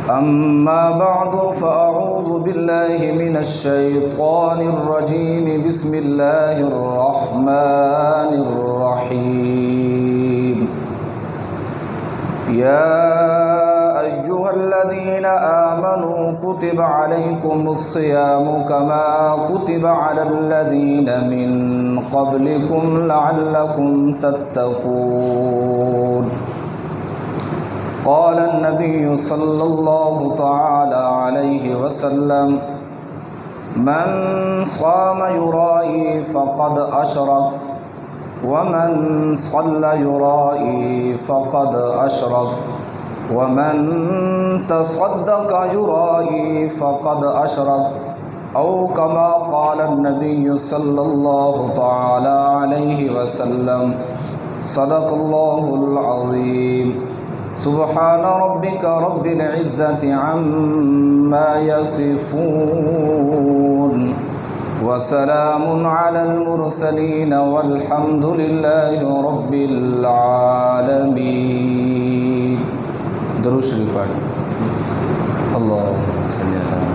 أما بعد فأعوذ بالله من الشيطان الرجيم بسم الله الرحمن الرحيم يا أيها الذين آمنوا كتب عليكم الصيام كما كتب على الذين من قبلكم لعلكم تتقون قال النبي صلى الله تعالى عليه وسلم من صام يرائي فقد أشرك ومن صلى يرائي فقد أشرك ومن تصدق يرائي فقد أشرك أو كما قال النبي صلى الله تعالى عليه وسلم صدق الله العظيم سبحان ربك رب العزة عما يصفون وسلام على المرسلين والحمد لله رب العالمين. درود شریف پڑھیں. اللهم صل على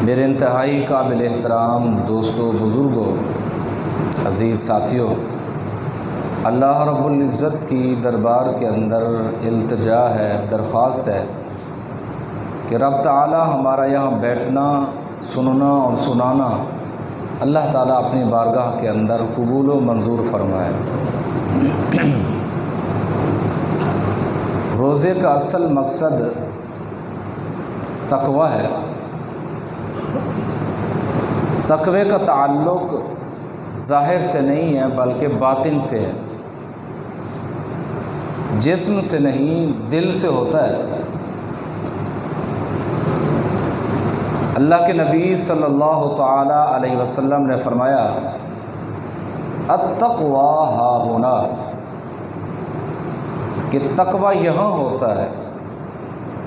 میرے انتہائی قابل احترام دوستوں، بزرگوں، عزیز ساتھیوں، اللہ رب العزت کی دربار کے اندر التجا ہے، درخواست ہے کہ رب تعالی ہمارا یہاں بیٹھنا، سننا اور سنانا اللہ تعالی اپنی بارگاہ کے اندر قبول و منظور فرمائے. روزے کا اصل مقصد تقوی ہے. تقوی کا تعلق ظاہر سے نہیں ہے بلکہ باطن سے ہے، جسم سے نہیں دل سے ہوتا ہے. اللہ کے نبی صلی اللہ تعالی علیہ وسلم نے فرمایا التقوی ہا ہونا، کہ تقوی یہاں ہوتا ہے.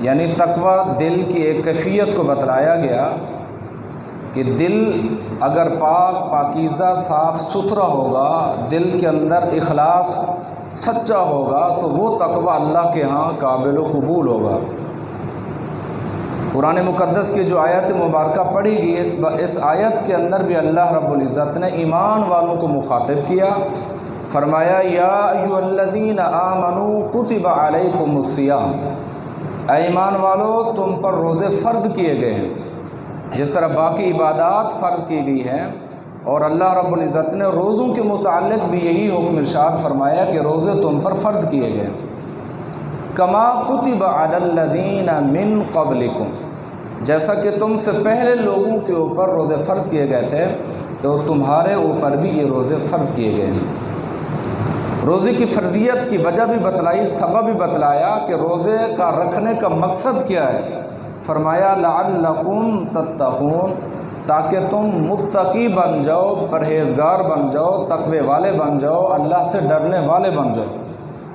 یعنی تقوی دل کی ایک کیفیت کو بتلایا گیا کہ دل اگر پاکیزہ صاف ستھرا ہوگا، دل کے اندر اخلاص سچا ہوگا تو وہ تقوی اللہ کے ہاں قابل و قبول ہوگا. قرآن مقدس کی جو آیت مبارکہ پڑھی گئی، اس آیت کے اندر بھی اللہ رب العزت نے ایمان والوں کو مخاطب کیا. فرمایا یا ایھا الذین آمنوا کتب علیکم الصیام، اے ایمان والو تم پر روزے فرض کیے گئے ہیں جس طرح باقی عبادات فرض کی گئی ہیں. اور اللہ رب العزت نے روزوں کے متعلق بھی یہی حکم ارشاد فرمایا کہ روزے تم پر فرض کیے گئے کما کتب علی الذین من قبلکم، جیسا کہ تم سے پہلے لوگوں کے اوپر روزے فرض کیے گئے تھے تو تمہارے اوپر بھی یہ روزے فرض کیے گئے ہیں. روزے کی فرضیت کی وجہ بھی بتلائی، سبب بھی بتلایا کہ روزے کا رکھنے کا مقصد کیا ہے. فرمایا لعلکم تتقون، تاکہ تم متقی بن جاؤ، پرہیزگار بن جاؤ، تقوی والے بن جاؤ، اللہ سے ڈرنے والے بن جاؤ.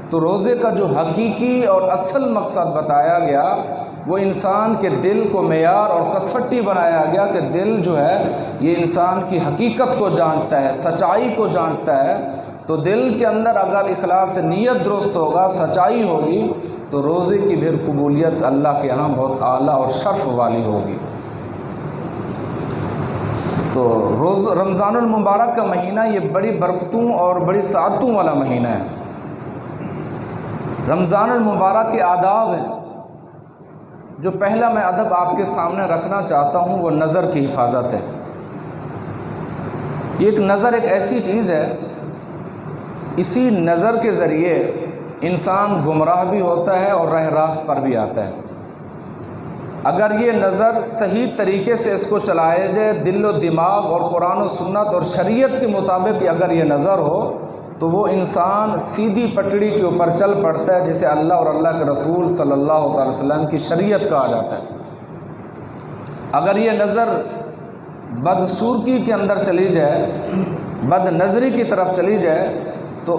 تو روزے کا جو حقیقی اور اصل مقصد بتایا گیا وہ انسان کے دل کو معیار اور کسوٹی بنایا گیا کہ دل جو ہے یہ انسان کی حقیقت کو جانچتا ہے، سچائی کو جانچتا ہے. تو دل کے اندر اگر اخلاص سے نیت درست ہوگا، سچائی ہوگی تو روزے کی پھر قبولیت اللہ کے ہاں بہت اعلیٰ اور شرف والی ہوگی. تو رمضان المبارک کا مہینہ یہ بڑی برکتوں اور بڑی سعادتوں والا مہینہ ہے. رمضان المبارک کے آداب ہیں. جو پہلا میں ادب آپ کے سامنے رکھنا چاہتا ہوں وہ نظر کی حفاظت ہے. ایک نظر ایک ایسی چیز ہے، اسی نظر کے ذریعے انسان گمراہ بھی ہوتا ہے اور راہ راست پر بھی آتا ہے. اگر یہ نظر صحیح طریقے سے اس کو چلائے جائے، دل و دماغ اور قرآن و سنت اور شریعت کے مطابق اگر یہ نظر ہو تو وہ انسان سیدھی پٹڑی کے اوپر چل پڑتا ہے، جسے اللہ اور اللہ کے رسول صلی اللہ علیہ وسلم کی شریعت کہا جاتا ہے. اگر یہ نظر بدصورتی کے اندر چلی جائے، بد نظری کی طرف چلی جائے تو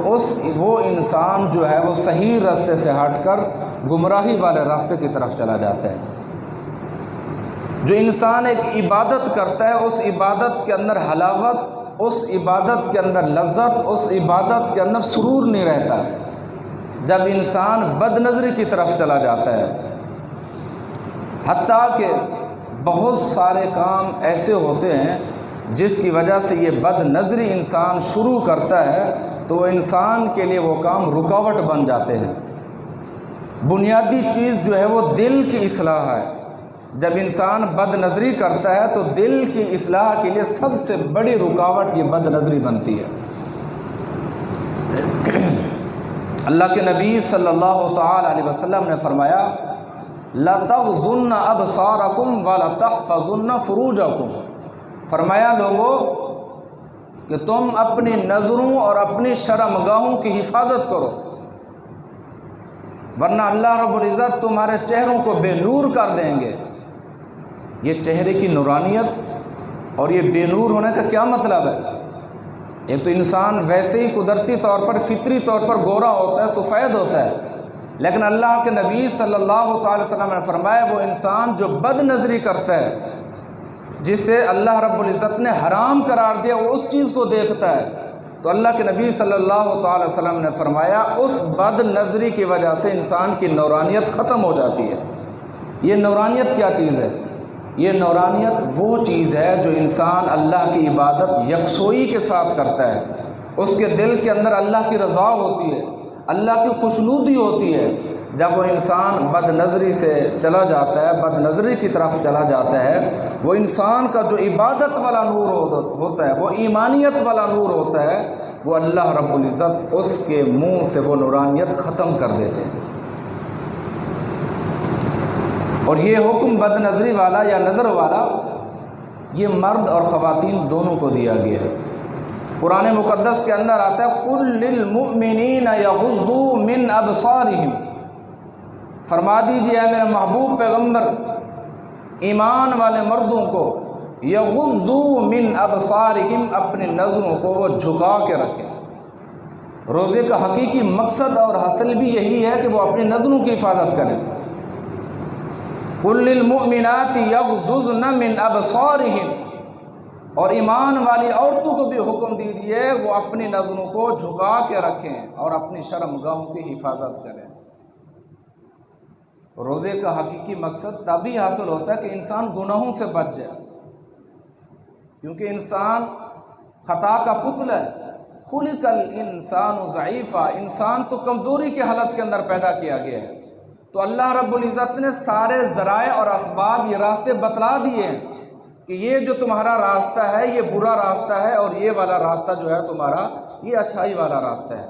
وہ انسان جو ہے وہ صحیح راستے سے ہٹ کر گمراہی والے راستے کی طرف چلا جاتا ہے۔ جو انسان ایک عبادت کرتا ہے، اس عبادت کے اندر حلاوت، اس عبادت کے اندر لذت، اس عبادت کے اندر سرور نہیں رہتا۔ جب انسان بد نظری کی طرف چلا جاتا ہے، حتیٰ کہ بہت سارے کام ایسے ہوتے ہیں جس کی وجہ سے یہ بد نظری انسان شروع کرتا ہے تو وہ انسان کے لیے وہ کام رکاوٹ بن جاتے ہیں۔ بنیادی چیز جو ہے وہ دل کی اصلاح ہے۔ جب انسان بد نظری کرتا ہے تو دل کی اصلاح کے لیے سب سے بڑی رکاوٹ یہ بد نظری بنتی ہے۔ اللہ کے نبی صلی اللہ تعالی علیہ وسلم نے فرمایا لَتَغْضُنَّ أَبْصَارَكُمْ وَلَتَحْفَظُنَّ فُرُوجَكُمْ، فرمایا لوگوں کہ تم اپنی نظروں اور اپنی شرمگاہوں کی حفاظت کرو، ورنہ اللہ رب العزت تمہارے چہروں کو بے نور کر دیں گے۔ یہ چہرے کی نورانیت اور یہ بے نور ہونے کا کیا مطلب ہے؟ ایک تو انسان ویسے ہی قدرتی طور پر فطری طور پر گورا ہوتا ہے، سفید ہوتا ہے، لیکن اللہ کے نبی صلی اللہ تعالی وسلم نے فرمایا وہ انسان جو بد نظری کرتا ہے، جسے اللہ رب العزت نے حرام قرار دیا، وہ اس چیز کو دیکھتا ہے، تو اللہ کے نبی صلی اللہ تعالی وسلم نے فرمایا اس بد نظری کی وجہ سے انسان کی نورانیت ختم ہو جاتی ہے۔ یہ نورانیت کیا چیز ہے؟ یہ نورانیت وہ چیز ہے جو انسان اللہ کی عبادت یکسوئی کے ساتھ کرتا ہے، اس کے دل کے اندر اللہ کی رضا ہوتی ہے، اللہ کی خوشنودی ہوتی ہے۔ جب وہ انسان بد نظری سے چلا جاتا ہے، بد نظری کی طرف چلا جاتا ہے، وہ انسان کا جو عبادت والا نور ہوتا ہے، وہ ایمانیت والا نور ہوتا ہے، وہ اللہ رب العزت اس کے منہ سے وہ نورانیت ختم کر دیتے ہیں۔ اور یہ حکم بد نظری والا یا نظر والا یہ مرد اور خواتین دونوں کو دیا گیا ہے۔ قرآن مقدس کے اندر آتا ہے قُل لِّلْمُؤْمِنِينَ يَغُضُّوا مِنْ أَبْصَارِهِمْ، فرما دیجئے اے میرے محبوب پیغمبر ایمان والے مردوں کو یغضوا من ابصارہم، اپنی نظروں کو وہ جھکا کے رکھیں۔ روزے کا حقیقی مقصد اور حاصل بھی یہی ہے کہ وہ اپنی نظروں کی حفاظت کریں۔ قُل لِّلْمُؤْمِنَاتِ يَغْضُضْنَ مِنْ أَبْصَارِهِمْ، اور ایمان والی عورتوں کو بھی حکم دیجئے وہ اپنی نظروں کو جھکا کے رکھیں اور اپنی شرمگاہوں کی حفاظت کریں۔ روزے کا حقیقی مقصد تبھی حاصل ہوتا ہے کہ انسان گناہوں سے بچ جائے، کیونکہ انسان خطا کا پتلا ہے۔ خلق الانسان ضعیفا، انسان تو کمزوری کی حالت کے اندر پیدا کیا گیا ہے، تو اللہ رب العزت نے سارے ذرائع اور اسباب یہ راستے بتلا دیے ہیں کہ یہ جو تمہارا راستہ ہے یہ برا راستہ ہے اور یہ والا راستہ جو ہے تمہارا یہ اچھائی والا راستہ ہے۔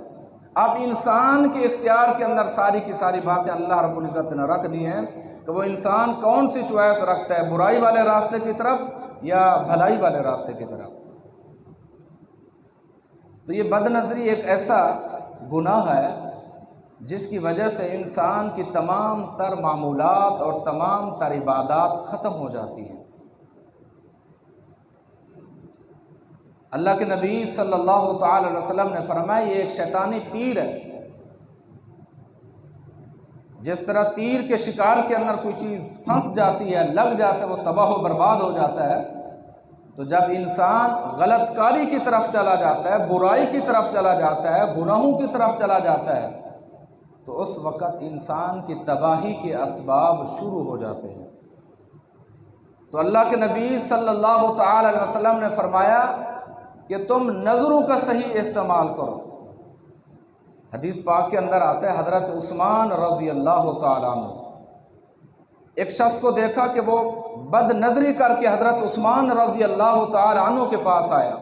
اب انسان کے اختیار کے اندر ساری کی ساری باتیں اللہ رب العزت نے رکھ دی ہیں کہ وہ انسان کون سی چوائس رکھتا ہے، برائی والے راستے کی طرف یا بھلائی والے راستے کی طرف۔ تو یہ بد نظری ایک ایسا گناہ ہے جس کی وجہ سے انسان کی تمام تر معمولات اور تمام تر عبادات ختم ہو جاتی ہیں۔ اللہ کے نبی صلی اللہ تعالی علیہ وسلم نے فرمایا یہ ایک شیطانی تیر ہے۔ جس طرح تیر کے شکار کے اندر کوئی چیز پھنس جاتی ہے، لگ جاتا ہے، وہ تباہ و برباد ہو جاتا ہے، تو جب انسان غلط کاری کی طرف چلا جاتا ہے، برائی کی طرف چلا جاتا ہے، گناہوں کی طرف چلا جاتا ہے، تو اس وقت انسان کی تباہی کے اسباب شروع ہو جاتے ہیں۔ تو اللہ کے نبی صلی اللہ تعالی علیہ وسلم نے فرمایا کہ تم نظروں کا صحیح استعمال کرو۔ حدیث پاک کے اندر آتا ہے حضرت عثمان رضی اللہ تعالیٰ عنہ، ایک شخص کو دیکھا کہ وہ بد نظری کر کے حضرت عثمان رضی اللہ تعالیٰ عنہ کے پاس آیا۔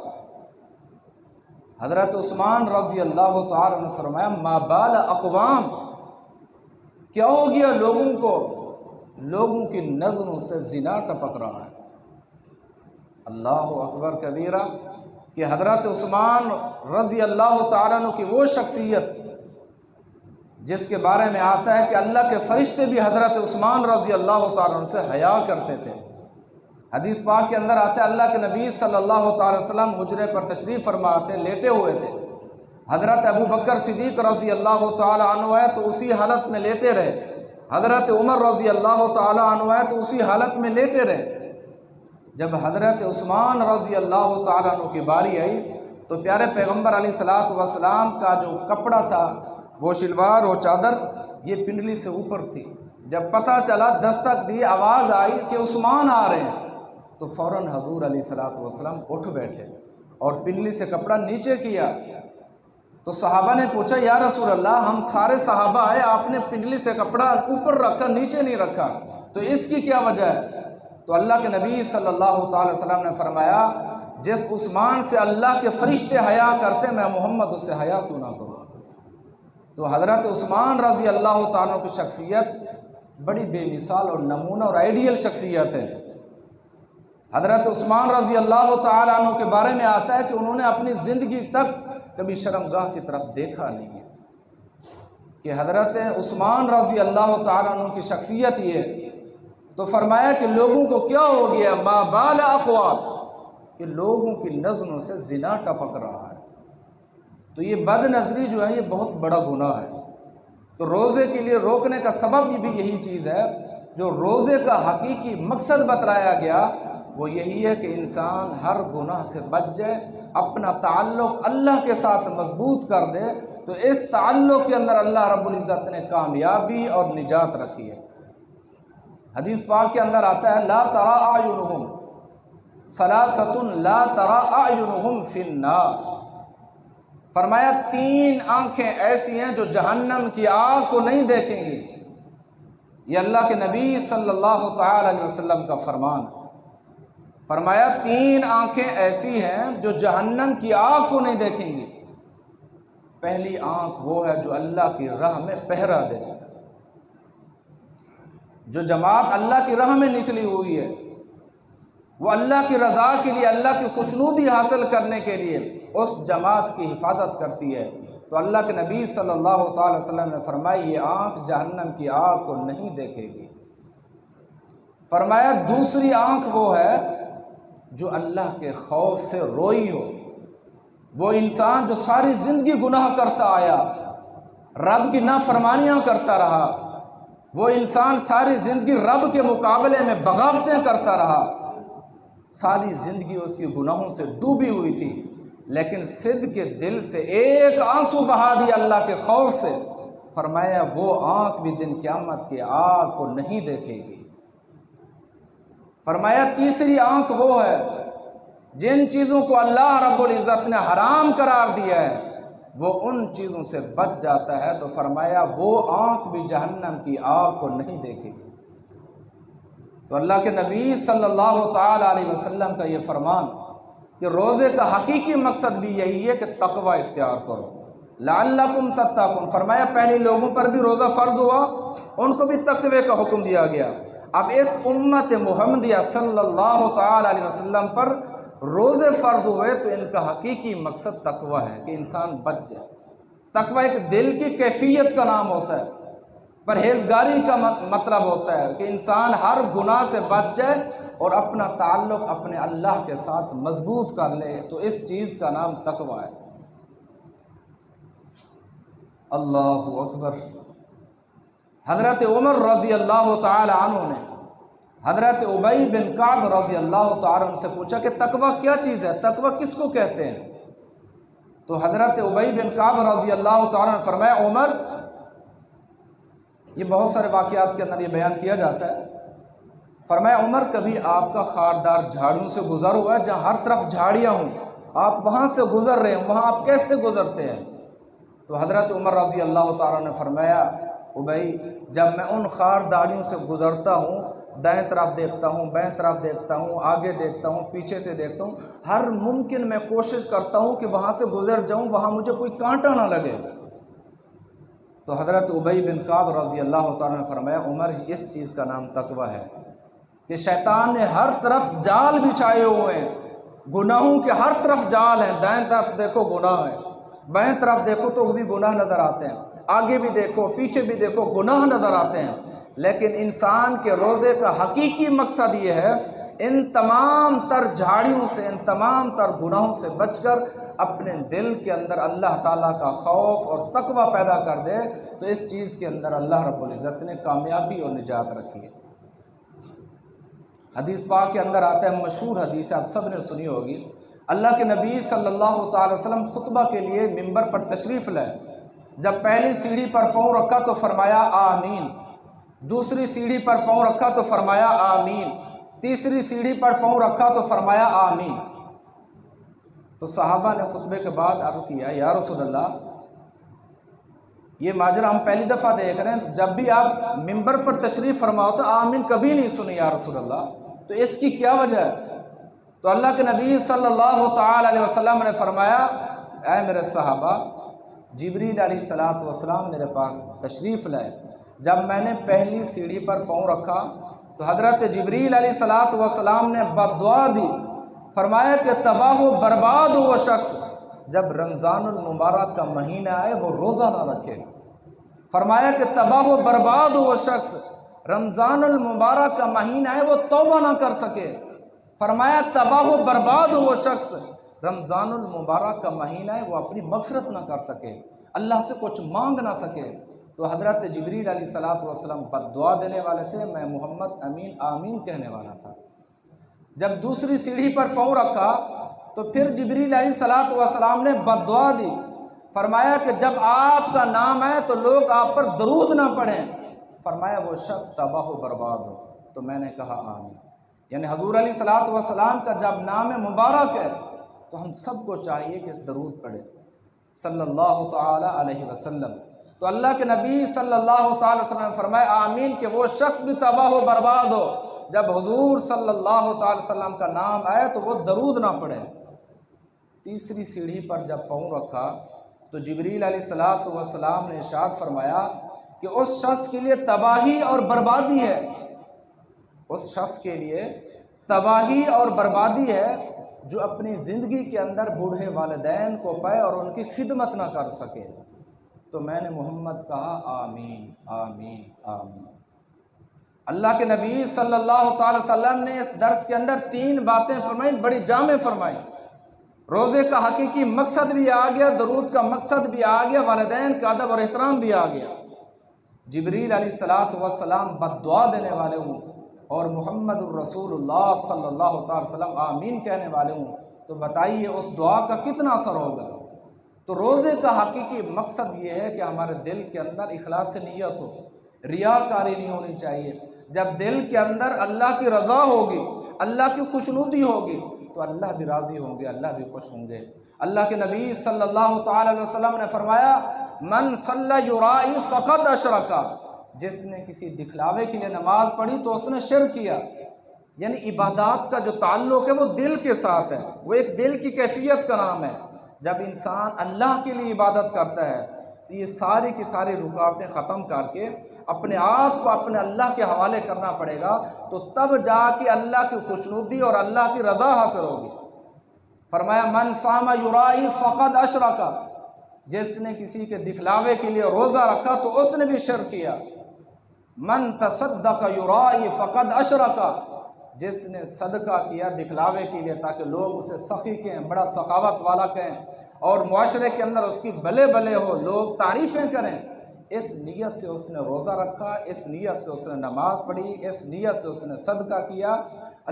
حضرت عثمان رضی اللہ تعالیٰ عنہ نے فرمایا ما بال اقوام، کیا ہو گیا لوگوں کو، لوگوں کی نظروں سے زنا ٹپک رہا ہے۔ اللہ اکبر کبیرہ، کہ حضرت عثمان رضی اللہ تعالیٰ عنہ کی وہ شخصیت جس کے بارے میں آتا ہے کہ اللہ کے فرشتے بھی حضرت عثمان رضی اللہ تعالیٰ عنہ سے حیا کرتے تھے۔ حدیث پاک کے اندر آتا ہے اللہ کے نبی صلی اللہ تعالی وسلم حجرے پر تشریف فرما تھے، لیٹے ہوئے تھے، حضرت ابو بکر صدیق رضی اللہ تعالی عنہ ہے تو اسی حالت میں لیٹے رہے، حضرت عمر رضی اللہ تعالی عنہ ہے تو اسی حالت میں لیٹے رہے۔ جب حضرت عثمان رضی اللہ تعالی عنہ کی باری آئی تو پیارے پیغمبر علیہ الصلوۃ والسلام کا جو کپڑا تھا، وہ شلوار و چادر، یہ پنڈلی سے اوپر تھی۔ جب پتہ چلا، دستک دی، آواز آئی کہ عثمان آ رہے ہیں، تو فوراً حضور علیہ الصلوۃ والسلام اٹھ بیٹھے اور پنڈلی سے کپڑا نیچے کیا۔ تو صحابہ نے پوچھا، یا رسول اللہ، ہم سارے صحابہ آئے، آپ نے پنڈلی سے کپڑا اوپر رکھا، نیچے نہیں رکھا، تو اس کی کیا وجہ ہے؟ تو اللہ کے نبی صلی اللہ تعالی وسلم نے فرمایا، جس عثمان سے اللہ کے فرشتے حیا کرتے، میں محمد اس سے حیا کیوں نہ کروں؟ تو حضرت عثمان رضی اللہ تعالیٰ کی شخصیت بڑی بے مثال اور نمونہ اور آئیڈیل شخصیت ہے۔ حضرت عثمان رضی اللہ تعالیٰ عنہ کے بارے میں آتا ہے کہ انہوں نے اپنی زندگی تک کبھی شرمگاہ کی طرف دیکھا نہیں ہے، کہ حضرت عثمان رضی اللہ تعالیٰ عنہ کی شخصیت یہ، تو فرمایا کہ لوگوں کو کیا ہو گیا، ما بال اقوام، کہ لوگوں کی نظروں سے زنا ٹپک رہا ہے۔ تو یہ بد نظری جو ہے، یہ بہت بڑا گناہ ہے۔ تو روزے کے لیے روکنے کا سبب بھی یہی چیز ہے، جو روزے کا حقیقی مقصد بتلایا گیا وہ یہی ہے کہ انسان ہر گناہ سے بچ جائے، اپنا تعلق اللہ کے ساتھ مضبوط کر دے۔ تو اس تعلق کے اندر اللہ رب العزت نے کامیابی اور نجات رکھی ہے۔ حدیث پاک کے اندر آتا ہے، لا ترى اعینہم ثلاثۃ لا ترى اعینہم فی النار، فرمایا 3 آنکھیں ایسی ہیں جو جہنم کی آگ کو نہیں دیکھیں گی۔ یہ اللہ کے نبی صلی اللہ تعالی علیہ وسلم کا فرمان، فرمایا 3 آنکھیں ایسی ہیں جو جہنم کی آگ کو نہیں دیکھیں گی۔ پہلی آنکھ وہ ہے جو اللہ کی راہ میں پہرا دے، جو جماعت اللہ کی راہ میں نکلی ہوئی ہے، وہ اللہ کی رضا کے لیے، اللہ کی خوشنودی حاصل کرنے کے لیے اس جماعت کی حفاظت کرتی ہے۔ تو اللہ کے نبی صلی اللہ تعالی وسلم نے فرمایا، یہ آنکھ جہنم کی آگ کو نہیں دیکھے گی۔ فرمایا دوسری آنکھ وہ ہے جو اللہ کے خوف سے روئی ہو۔ وہ انسان جو ساری زندگی گناہ کرتا آیا، رب کی نافرمانیاں کرتا رہا، وہ انسان ساری زندگی رب کے مقابلے میں بغاوتیں کرتا رہا، ساری زندگی اس کی گناہوں سے ڈوبی ہوئی تھی، لیکن صدق کے دل سے ایک آنسو بہا دیا اللہ کے خوف سے۔ فرمایا وہ آنکھ بھی دن قیامت کی آگ کو نہیں دیکھے گی۔ فرمایا تیسری آنکھ وہ ہے جن چیزوں کو اللہ رب العزت نے حرام قرار دیا ہے، وہ ان چیزوں سے بچ جاتا ہے۔ تو فرمایا وہ آنکھ بھی جہنم کی آگ کو نہیں دیکھے گی۔ تو اللہ کے نبی صلی اللہ تعالی علیہ وسلم کا یہ فرمان کہ روزے کا حقیقی مقصد بھی یہی ہے کہ تقوی اختیار کرو، لعلکم تتقون۔ فرمایا پہلے لوگوں پر بھی روزہ فرض ہوا، ان کو بھی تقوی کا حکم دیا گیا۔ اب اس امت محمدیہ صلی اللہ تعالی علیہ وسلم پر روزے فرض ہوئے تو ان کا حقیقی مقصد تقوی ہے، کہ انسان بچ جائے۔ تقوی ایک دل کی کیفیت کا نام ہوتا ہے، پرہیزگاری کا مطلب ہوتا ہے کہ انسان ہر گناہ سے بچ جائے اور اپنا تعلق اپنے اللہ کے ساتھ مضبوط کر لے، تو اس چیز کا نام تقوی ہے۔ اللہ اکبر۔ حضرت عمر رضی اللہ تعالی عنہ نے حضرت ابی بن کعب رضی اللہ تعالی عنہ سے پوچھا کہ تقوی کیا چیز ہے، تقوی کس کو کہتے ہیں؟ تو حضرت ابی بن کعب رضی اللہ تعالی عنہ نے فرمایا، عمر، یہ بہت سارے واقعات کے اندر یہ بیان کیا جاتا ہے، فرمایا عمر کبھی آپ کا خاردار جھاڑیوں سے گزر ہوا ہے جہاں ہر طرف جھاڑیاں ہوں، آپ وہاں سے گزر رہے ہیں، وہاں آپ کیسے گزرتے ہیں؟ تو حضرت عمر رضی اللہ تعالیٰ نے فرمایا، ابی، جب میں ان خارداریوں سے گزرتا ہوں، دائیں طرف دیکھتا ہوں، بائیں طرف دیکھتا ہوں، آگے دیکھتا ہوں، پیچھے سے دیکھتا ہوں، ہر ممکن میں کوشش کرتا ہوں کہ وہاں سے گزر جاؤں، وہاں مجھے کوئی کانٹا نہ لگے۔ تو حضرت ابی بن کعب رضی اللہ تعالیٰ نے فرمایا، عمر، اس چیز کا نام تقوی ہے کہ شیطان نے ہر طرف جال بچھائے ہوئے ہیں، گناہوں کے ہر طرف جال ہیں، دائیں طرف دیکھو گناہ ہے، بائیں طرف دیکھو تو بھی گناہ نظر آتے ہیں، آگے بھی دیکھو پیچھے بھی دیکھو گناہ نظر آتے ہیں۔ لیکن انسان کے روزے کا حقیقی مقصد یہ ہے، ان تمام تر جھاڑیوں سے، ان تمام تر گناہوں سے بچ کر اپنے دل کے اندر اللہ تعالیٰ کا خوف اور تقوی پیدا کر دے تو اس چیز کے اندر اللہ رب العزت نے کامیابی اور نجات رکھی ہے۔ حدیث پاک کے اندر آتا ہے، مشہور حدیث آپ سب نے سنی ہوگی، اللہ کے نبی صلی اللہ تعالی وسلم خطبہ کے لیے منبر پر تشریف لائے، جب پہلی سیڑھی پر پاؤں رکھا تو فرمایا آمین، دوسری سیڑھی پر پاؤں رکھا تو فرمایا آمین، تیسری سیڑھی پر پاؤں رکھا تو فرمایا آمین۔ تو صحابہ نے خطبے کے بعد عرض کیا، یا رسول اللہ، یہ ماجرا ہم پہلی دفعہ دیکھ رہے ہیں، جب بھی آپ منبر پر تشریف فرماؤ تو آمین کبھی نہیں سنی یا رسول اللہ، تو اس کی کیا وجہ ہے؟ تو اللہ کے نبی صلی اللہ تعالی علیہ وسلم نے فرمایا، اے میرے صحابہ، جبریل علیہ السلام میرے پاس تشریف لائے، جب میں نے پہلی سیڑھی پر پاؤں رکھا تو حضرت جبریل علیہ السلام نے بد دعا دی، فرمایا کہ تباہ و برباد ہو وہ شخص جب رمضان المبارک کا مہینہ آئے وہ روزہ نہ رکھے، فرمایا کہ تباہ و برباد ہو وہ شخص رمضان المبارک کا مہینہ آئے وہ توبہ نہ کر سکے، فرمایا تباہ و برباد ہو وہ شخص رمضان المبارک کا مہینہ ہے وہ اپنی مغفرت نہ کر سکے، اللہ سے کچھ مانگ نہ سکے۔ تو حضرت جبریل علیہ السلام بد دعا دینے والے تھے، میں محمد امین آمین کہنے والا تھا۔ جب دوسری سیڑھی پر پاؤں رکھا تو پھر جبریل علیہ السلام نے بد دعا دی، فرمایا کہ جب آپ کا نام ہے تو لوگ آپ پر درود نہ پڑھیں، فرمایا وہ شخص تباہ و برباد ہو۔ تو میں نے کہا آمین۔ یعنی حضور علیہ السلام کا جب نام مبارک ہے تو ہم سب کو چاہیے کہ درود پڑھے صلی اللہ تعالی علیہ وسلم۔ تو اللہ کے نبی صلی اللہ تعالی وسلم نے فرمایا آمین کہ وہ شخص بھی تباہ و برباد ہو جب حضور صلی اللہ تعالی وسلم کا نام آئے تو وہ درود نہ پڑھے۔ تیسری سیڑھی پر جب پاؤں رکھا تو جبریل علیہ السلام نے ارشاد فرمایا کہ اس شخص کے لیے تباہی اور بربادی ہے، اس شخص کے لیے تباہی اور بربادی ہے جو اپنی زندگی کے اندر بوڑھے والدین کو پائے اور ان کی خدمت نہ کر سکے۔ تو میں نے محمد کہا آمین آمین آمین۔ اللہ کے نبی صلی اللہ تعالی وسلم نے اس درس کے اندر 3 باتیں فرمائیں، بڑی جامع فرمائیں۔ روزے کا حقیقی مقصد بھی آ گیا، درود کا مقصد بھی آ گیا، والدین کا ادب اور احترام بھی آ گیا۔ جبریل علیہ السلام بد دعا دینے والے ہوں اور محمد الرسول اللہ صلی اللہ تعالی وسلم آمین کہنے والے ہوں، تو بتائیے اس دعا کا کتنا اثر ہوگا۔ تو روزے کا حقیقی مقصد یہ ہے کہ ہمارے دل کے اندر اخلاص نیت ہو، ریاکاری نہیں ہونی چاہیے۔ جب دل کے اندر اللہ کی رضا ہوگی، اللہ کی خوشنودی ہوگی تو اللہ بھی راضی ہوں گے، اللہ بھی خوش ہوں گے۔ اللہ کے نبی صلی اللہ تعالی علیہ وسلم نے فرمایا من صلی یرائی فقد اشرکا، جس نے کسی دکھلاوے کے لیے نماز پڑھی تو اس نے شرک کیا۔ یعنی عبادات کا جو تعلق ہے وہ دل کے ساتھ ہے، وہ ایک دل کی کیفیت کا نام ہے۔ جب انسان اللہ کے لیے عبادت کرتا ہے تو یہ ساری کی ساری رکاوٹیں ختم کر کے اپنے آپ کو اپنے اللہ کے حوالے کرنا پڑے گا، تو تب جا کے اللہ کی خوشنودی اور اللہ کی رضا حاصل ہوگی۔ فرمایا من صام یرائی فقد اشرکا، جس نے کسی کے دکھلاوے کے لیے روزہ رکھا تو اس نے بھی شرک کیا۔ من تصدق یرائی فقد اشرکا، جس نے صدقہ کیا دکھلاوے کے لیے تاکہ لوگ اسے سخی کہیں، بڑا سخاوت والا کہیں اور معاشرے کے اندر اس کی بلے بلے ہو، لوگ تعریفیں کریں، اس نیت سے اس نے روزہ رکھا، اس نیت سے اس نے نماز پڑھی، اس نیت سے اس نے صدقہ کیا،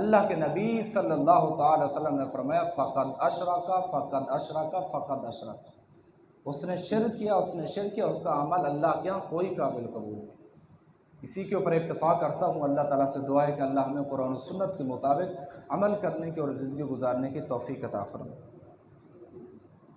اللہ کے نبی صلی اللہ تعالی وسلم نے فرمایا فقد اشرکا فقد اشرکا فقد اشرکا، اس نے شرک کیا، اس نے شرک کیا، اس کا عمل اللہ کے یہاں کوئی قابل قبول نہیں۔ اسی کے اوپر اکتفا کرتا ہوں، اللہ تعالیٰ سے دعا ہے کہ اللہ ہمیں قرآن و سنت کے مطابق عمل کرنے کی اور زندگی گزارنے کی توفیق عطا فرمائے۔